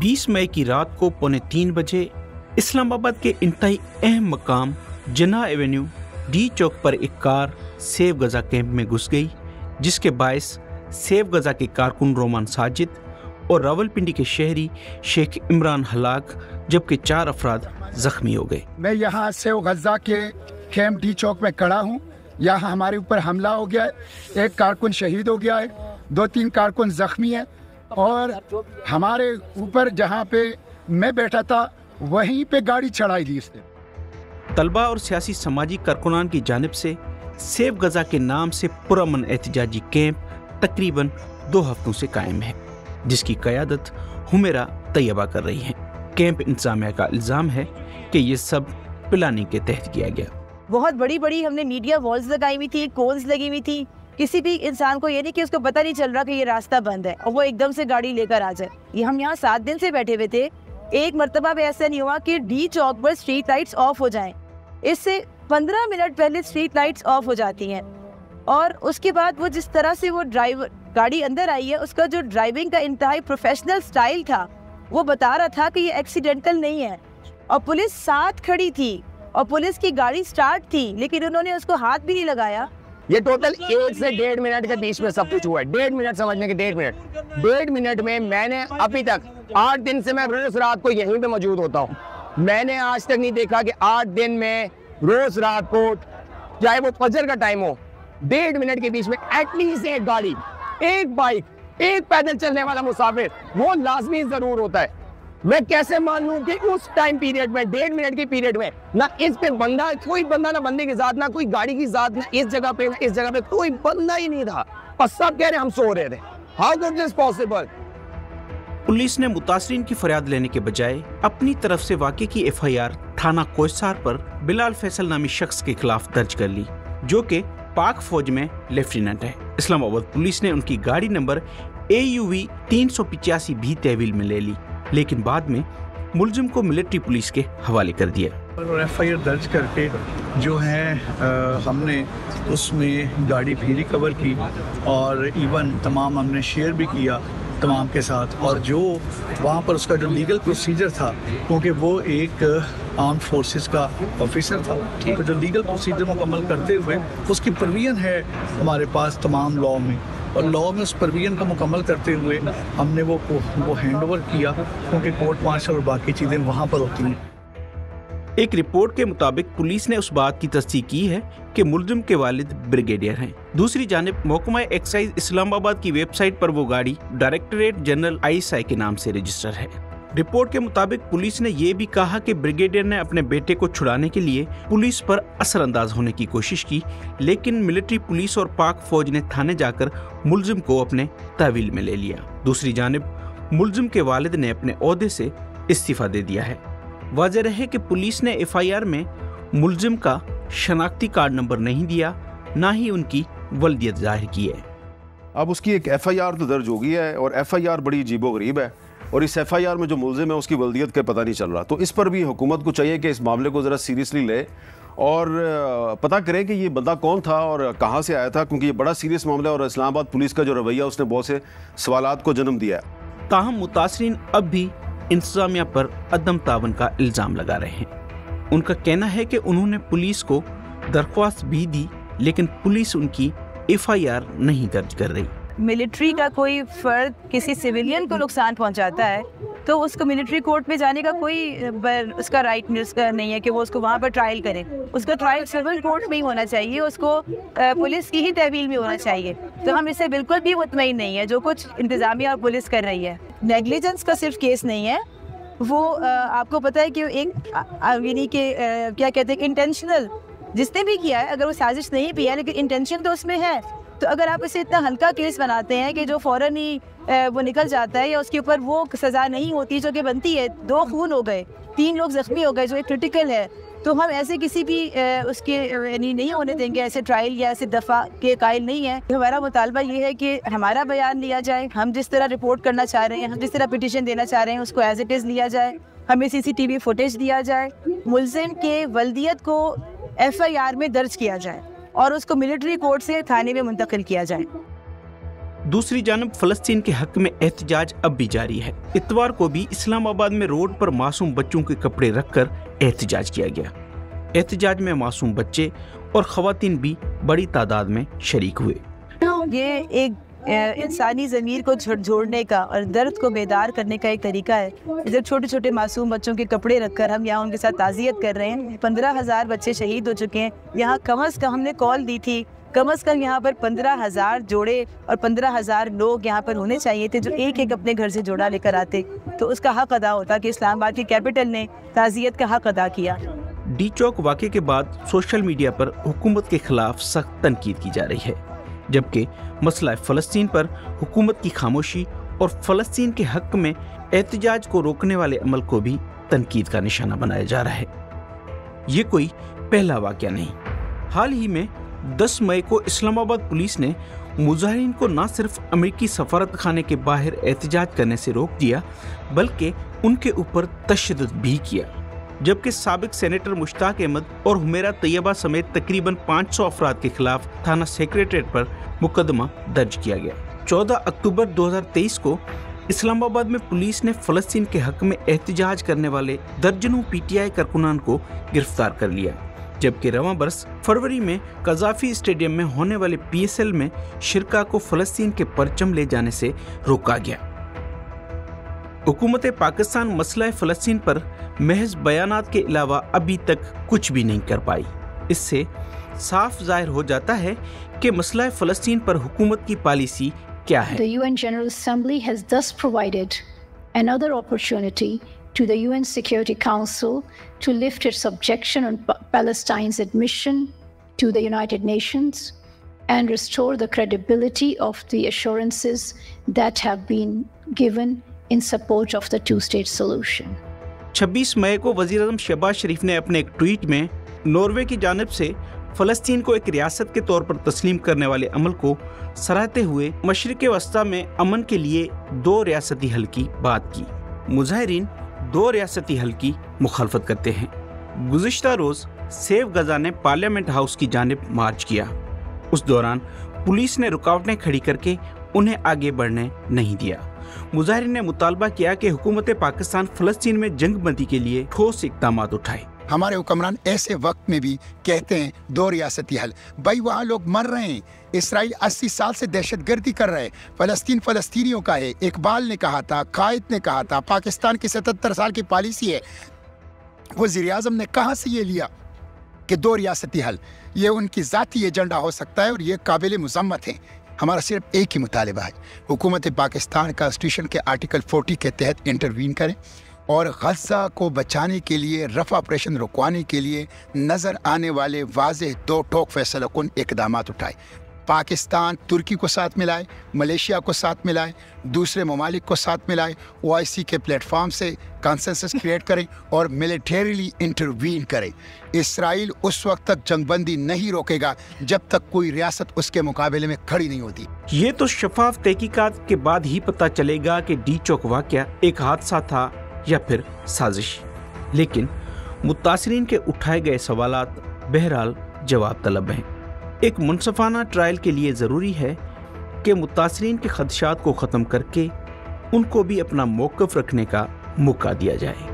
20 मई की रात को 2:45 इस्लामाबाद के इंतहाई अहम मकाम जिन्ना एवेन्यू डी चौक पर एक कार सेव गजा कैंप में घुस गई, जिसके बायस सेव गजा के कारकुन रोमान साजिद और रावलपिंडी के शहरी शेख इमरान हलाक, जबकि 4 अफराद जख्मी हो गए। मैं यहाँ सेव गजा के कैंप डी चौक में खड़ा हूँ। यहाँ हमारे ऊपर हमला हो गया है, एक कारकुन शहीद हो गया है, 2-3 कारकुन जख्मी है और हमारे ऊपर जहाँ पे मैं बैठा था वहीं पे गाड़ी चढ़ाई दी इसने। तलबा और सियासी समाजी कारकुनान की जानिब से सेव गजा के नाम से पुरअमन एहतजाजी कैंप तकरीबन 2 हफ्तों से कायम है, जिसकी क़यादत हुमेरा तैयबा कर रही हैं। कैंप इंतजामिया का इल्ज़ाम है कि ये सब प्लानिंग के तहत किया गया। बहुत बड़ी बड़ी हमने मीडिया वॉल्स लगाई हुई थी, कोन्स लगी हुई थी। किसी भी इंसान को ये नहीं कि उसको पता नहीं चल रहा कि ये रास्ता बंद है और वो एकदम से गाड़ी लेकर आ जाए। ये हम यहाँ 7 दिन से बैठे हुए थे। एक मर्तबा भी ऐसा नहीं हुआ कि डी चौक पर स्ट्रीट लाइट्स ऑफ हो जाएं। इससे 15 मिनट पहले स्ट्रीट लाइट्स ऑफ हो जाती हैं और उसके बाद वो जिस तरह से वो ड्राइवर गाड़ी अंदर आई है, उसका जो ड्राइविंग का इंतहाई प्रोफेशनल स्टाइल था, वो बता रहा था कि ये एक्सीडेंटल नहीं है। और पुलिस साथ खड़ी थी और पुलिस की गाड़ी स्टार्ट थी, लेकिन उन्होंने उसको हाथ भी नहीं लगाया। ये टोटल 1 से 1.5 मिनट के बीच में सब कुछ हुआ है। 1.5 मिनट समझने के 1.5 मिनट में मैंने अभी तक 8 दिन से मैं रोज रात को यहीं पे मौजूद होता हूँ। मैंने आज तक नहीं देखा कि 8 दिन में रोज रात को, चाहे वो फजर का टाइम हो, 1.5 मिनट के बीच में एटलीस्ट एक गाड़ी, एक बाइक, एक पैदल चलने वाला मुसाफिर वो लाजमी जरूर होता है। मैं कैसे मान लूं कि उस टाइम पीरियड में 1.5 मिनट के पीरियड में ना इस पे बंदा, कोई बंदा, ना बंदे की जात, ना कोई गाड़ी की जात, ना इस जगह पे ना इस जगह पे कोई बंदा ही नहीं था और सब कह रहे हम सो रहे थे। How is this possible? Police ने मुतासरीन की फरियाद लेने के बजाय अपनी तरफ से वाक़े की FIR थाना कोहिसार पर बिलाल फैसल नामी शख्स के खिलाफ दर्ज कर ली, जो कि पाक फौज में लेफ्टिनेंट है। इस्लामाबाद पुलिस ने उनकी गाड़ी नंबर AUV 385 भी तहवील में ले ली, लेकिन बाद में मुलजिम को मिलिट्री पुलिस के हवाले कर दिया। और FIR दर्ज करके जो है हमने उसमें गाड़ी भी रिकवर की और इवन तमाम हमने शेयर भी किया तमाम के साथ। और जो वहाँ पर उसका जो लीगल प्रोसीजर था, क्योंकि वो एक आर्म्ड फोर्सेस का ऑफिसर था, तो जो लीगल प्रोसीजर मुकम्मल करते हुए उसकी प्रोविजन है हमारे पास तमाम लॉ में, और लॉ में उस प्रोविजन को मुकम्मल करते हुए हमने वो हैंड ओवर किया, क्योंकि कोर्ट मार्शल और बाकी चीज़ें वहाँ पर होती हैं। एक रिपोर्ट के मुताबिक पुलिस ने उस बात की तस्दीक की है कि मुलजिम के वालिद ब्रिगेडियर हैं। दूसरी जानिब महकमा एक्साइज इस्लामाबाद की वेबसाइट पर वो गाड़ी डायरेक्टरेट जनरल ISI के नाम से रजिस्टर है। रिपोर्ट के मुताबिक पुलिस ने ये भी कहा कि ब्रिगेडियर ने अपने बेटे को छुड़ाने के लिए पुलिस पर असरअंदाज होने की कोशिश की, लेकिन मिलिट्री पुलिस और पाक फौज ने थाने जाकर मुलजिम को अपने तहवील में ले लिया। दूसरी जानिब मुलजिम के वालिद ने अपने ओहदे से इस्तीफा दे दिया है। वाज़ेह रहे कि पुलिस ने FIR में मुलजिम का शनाख्ती कार्ड नंबर नहीं दिया, ना ही उनकी वल्दियत जाहिर की है। अब उसकी एक FIR तो दर्ज हो गई है और FIR बड़ी अजीबोगरीब है और इस FIR में जो मुलजिम है उसकी वल्दियत का पता नहीं चल रहा। तो इस पर भी हुकूमत को चाहिए कि इस मामले को ज़रा सीरियसली ले और पता करें कि ये बंदा कौन था और कहाँ से आया था, क्योंकि ये बड़ा सीरियस मामला है और इस्लामाबाद पुलिस का जो रवैया उसने बहुत से सवालात को जन्म दिया है। ताहम मुतासरीन अब भी इंतजामिया पर अदम तावन का इल्ज़ाम लगा रहे हैं। उनका कहना है कि उन्होंने पुलिस को दरख्वास्त भी दी, लेकिन पुलिस उनकी FIR नहीं दर्ज कर रही। मिलिट्री का कोई फर्द किसी सिविलियन को नुकसान पहुंचाता है तो उसको मिलिट्री कोर्ट में जाने का कोई उसका राइट नहीं है कि वो उसको वहाँ पर ट्रायल करे। उसका ट्रायल सिविल कोर्ट में ही होना चाहिए, उसको पुलिस की ही तहवील में होना चाहिए। तो हम इससे बिल्कुल भी मुतमईन नहीं है जो कुछ इंतजामिया और पुलिस कर रही है। नेग्लिजेंस का सिर्फ केस नहीं है, वो आपको पता है कि एक यानी कि क्या कहते हैं, इंटेंशनल जिसने भी किया है, अगर वो साजिश नहीं भी है लेकिन इंटेंशन तो उसमें है, तो अगर आप इसे इतना हल्का केस बनाते हैं कि जो फ़ौरन ही वो निकल जाता है या उसके ऊपर वो सज़ा नहीं होती जो कि बनती है, 2 खून हो गए, 3 लोग ज़ख्मी हो गए जो एक क्रिटिकल है, तो हम ऐसे किसी भी उसके यानी नहीं होने देंगे, ऐसे ट्रायल या ऐसे दफ़ा के कायल नहीं है। हमारा मुतालबा ये है कि हमारा बयान लिया जाए, हम जिस तरह रिपोर्ट करना चाह रहे हैं, हम जिस तरह पिटीशन देना चाह रहे हैं उसको एज इट इज़ लिया जाए, हमें CCTV फुटेज दिया जाए, मुलजिम के वल्दियत को FIR में दर्ज किया जाए और उसको मिलिट्री कोर्ट से थाने में मुंतकिल किया जाए। दूसरी जानब फलस्तीन के हक में एहतजाज अब भी जारी है। इतवार को भी इस्लामाबाद में रोड पर मासूम बच्चों के कपड़े रखकर एहतजाज किया गया। एहतजाज में मासूम बच्चे और खवातीन भी बड़ी तादाद में शरीक हुए। ये एक इंसानी ज़मीर को झकझोरने का और दर्द को बेदार करने का एक तरीका है। इधर छोटे छोटे मासूम बच्चों के कपड़े रखकर हम यहाँ उनके साथ ताज़ियत कर रहे हैं। 15,000 बच्चे शहीद हो चुके हैं। यहाँ कम अज़ कम हमने कॉल दी थी, कम अज़ कम यहाँ पर 15,000 जोड़े और 15,000 लोग यहाँ पर होने चाहिए थे जो एक एक अपने घर से जोड़ा लेकर आते, तो उसका हक अदा होता कि इस्लामाबाद की कैपिटल ने ताज़ियत का हक अदा किया। डी चौक वाक़े के बाद सोशल मीडिया पर हुकूमत के खिलाफ सख्त तनकीद की जा रही है, जबकि मसला फ़लस्तीन पर हुकूमत की खामोशी और फ़लस्तीन के हक में एहतजाज को रोकने वाले अमल को भी तनकीद का निशाना बनाया जा रहा है। ये कोई पहला वाक़या नहीं। हाल ही में 10 मई को इस्लामाबाद पुलिस ने मुजाहिरीन को न सिर्फ अमेरिकी सफारत खाने के बाहर एहतजाज करने से रोक दिया, बल्कि उनके ऊपर तशद्दुद भी किया, जबकि साबिक सेनेटर मुश्ताक अहमद और हुमेरा तैयबा समेत तकरीबन 500 अफराद के खिलाफ थाना सेक्रेटरीट पर मुकदमा दर्ज किया गया। 14 अक्टूबर 2023 को इस्लामाबाद में पुलिस ने फ़लस्तीन के हक में एहतजाज करने वाले दर्जनों पीटीआई कारकुनान को गिरफ्तार कर लिया, जबकि रवां बरस फरवरी में कज़ाफी स्टेडियम में होने वाले PSL में शिरका को फ़लस्तीन के परचम ले जाने से रोका गया। हुकूमत पाकिस्तान मसला फ़लस्तीन पर महज बयानात के अलावा अभी तक कुछ भी नहीं कर पाई। इससे साफ जाहिर हो जाता है कि मसला फ़लस्तीन पर हुकूमत की पॉलिसी क्या है। The UN General Assembly has thus provided another opportunity to the UN Security Council to lift its objection on Palestine's admission to the United Nations and restore the credibility of the assurances that have been given in support of the two-state solution. 26 मई को वज़ीर-ए-आज़म शहबाज शरीफ ने अपने एक tweet में Norway की जानिब से फ़लस्तीन को एक रियासत के तौर पर तस्लीम करने वाले अमल को सराहते हुए मशरिक़ वस्ता में अमन के लिए 2 रियासती हल की बात की। मुजाहिरीन 2 रियासती हल की मुखालफत करते हैं। गुज़िश्ता रोज़ सेव गज़ा ने पार्लियामेंट हाउस की जानिब मार्च किया। उस दौरान पुलिस ने रुकावटें खड़ी करके उन्हें आगे बढ़ने नहीं दिया। मुजाहिरीन ने मुतालबा किया कि हुकूमत पाकिस्तान फ़लस्तीन में जंगबंदी के लिए ठोस इक़दामात उठाए। हमारे हुक्मरान ऐसे वक्त में भी कहते हैं 2 रियासती हल। भाई वहाँ लोग मर रहे हैं। इसराइल 80 साल से दहशतगर्दी कर रहा है। फ़लस्तीन फ़लस्तीनियों का है। इकबाल ने कहा था, कायद ने कहा था, पाकिस्तान की 77 साल की पॉलिसी है। वज़ीर-ए-आज़म ने कहाँ से ये लिया कि 2 रियासती हल? ये उनकी ज़ाती एजेंडा हो सकता है और ये काबिल मज़म्मत है। हमारा सिर्फ एक ही मुतालिबा है, हुकूमत पाकिस्तान कॉन्स्टिट्यूशन के आर्टिकल 40 के तहत इंटरवीन करें और गज़ा को बचाने के लिए, रफ़ा ऑपरेशन रुकवाने के लिए नज़र आने वाले वाज़ेह 2 ठोक फैसलाकुन इक़दामात उठाए। पाकिस्तान तुर्की को साथ मिलाए, मलेशिया को साथ मिलाए, दूसरे ममालिक को साथ मिलाए, OIC के प्लेटफॉर्म से कंसेंसस क्रिएट करें और मिलिटरीली इंटरवीन करें। इसराइल उस वक्त तक जंगबंदी नहीं रोकेगा जब तक कोई रियासत उसके मुकाबले में खड़ी नहीं होती। ये तो शफाफ तहकीकात के बाद ही पता चलेगा कि डी चौक वाक़या एक हादसा था या फिर साजिश, लेकिन मुतासिरीन के उठाए गए सवालात बहरहाल जवाब तलब हैं। एक मुनसफाना ट्रायल के लिए ज़रूरी है कि मुतासिरीन के खदशात को ख़त्म करके उनको भी अपना मौक़िफ़ रखने का मौका दिया जाए।